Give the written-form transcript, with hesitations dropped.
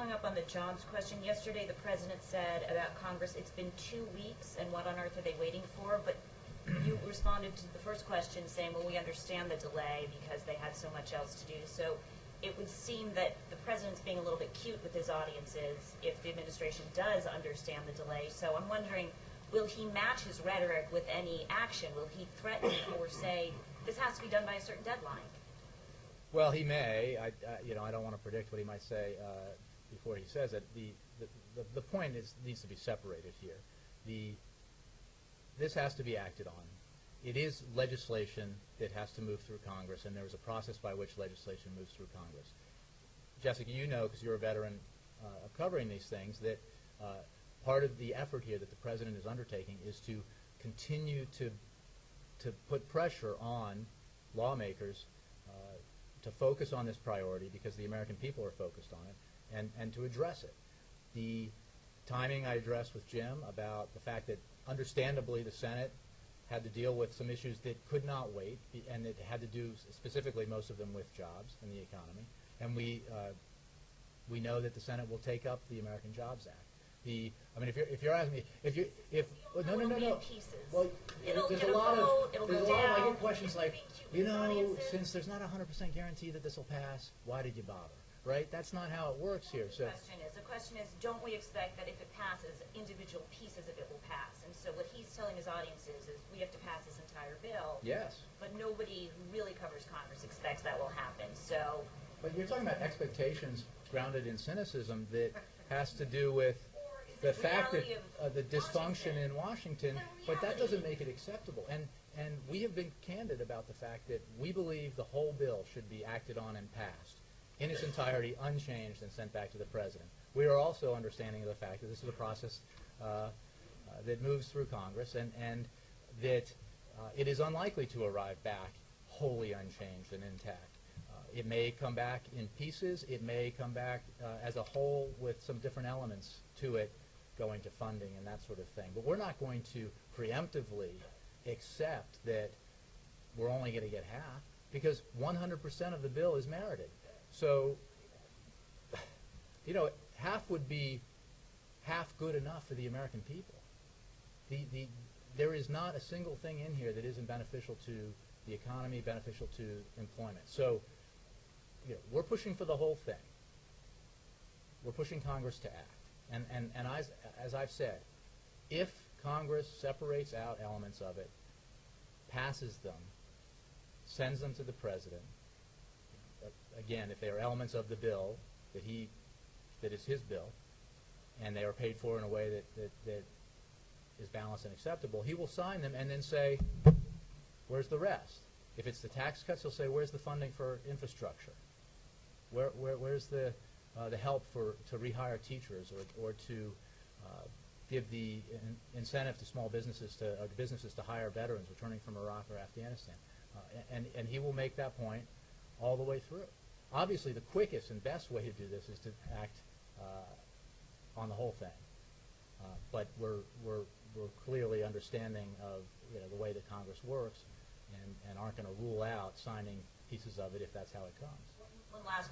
following up on the jobs question, yesterday the president said about Congress, it's been 2 weeks, and what on earth are they waiting for? But you responded to the first question saying, well, we understand the delay because they had so much else to do. So it would seem that the president's being a little bit cute with his audiences if the administration does understand the delay. So I'm wondering, will he match his rhetoric with any action? Will he threaten or say, this has to be done by a certain deadline? Well, he may. I don't want to predict what he might say before he says it. The point needs to be separated here. This has to be acted on. It is legislation that has to move through Congress, and there is a process by which legislation moves through Congress. Jessica, you know, because you're a veteran of covering these things, that part of the effort here that the president is undertaking is to continue to put pressure on lawmakers to focus on this priority because the American people are focused on it, and to address it. The timing I addressed with Jim about the fact that understandably the Senate had to deal with some issues that could not wait, and it had to do specifically most of them with jobs and the economy. And we know that the Senate will take up the American Jobs Act. If you're asking me, no. Well, there's a lot of I get questions like, since there's not a 100% guarantee that this will pass, why did you bother? Right? That's not how it works here. So the question is, don't we expect that if it passes, individual pieces of it will pass? And so what he's telling his audiences is, we have to pass this entire bill. Yes. But nobody who really covers Congress expects that will happen. So. But you're talking about expectations grounded in cynicism that has to do with the fact that the dysfunction in Washington, but that doesn't make it acceptable. And we have been candid about the fact that we believe the whole bill should be acted on and passed in its entirety, unchanged, and sent back to the president. We are also understanding of the fact that this is a process that moves through Congress, and that it is unlikely to arrive back wholly unchanged and intact. It may come back in pieces. It may come back as a whole with some different elements to it going to funding and that sort of thing. But we're not going to preemptively accept that we're only going to get half, because 100% of the bill is merited. So, half would be half good enough for the American people. There is not a single thing in here that isn't beneficial to the economy, beneficial to employment. So, we're pushing for the whole thing. We're pushing Congress to act. And as I've said, if Congress separates out elements of it, passes them, sends them to the president, again, if they are elements of the bill that is his bill, and they are paid for in a way that is balanced and acceptable, he will sign them and then say, where's the rest? If it's the tax cuts, he'll say, where's the funding for infrastructure? Where's the help to rehire teachers, or to give the incentive to small businesses to hire veterans returning from Iraq or Afghanistan? And he will make that point all the way through. Obviously, the quickest and best way to do this is to act on the whole thing. But we're clearly understanding of the way that Congress works, and aren't going to rule out signing pieces of it if that's how it comes. One last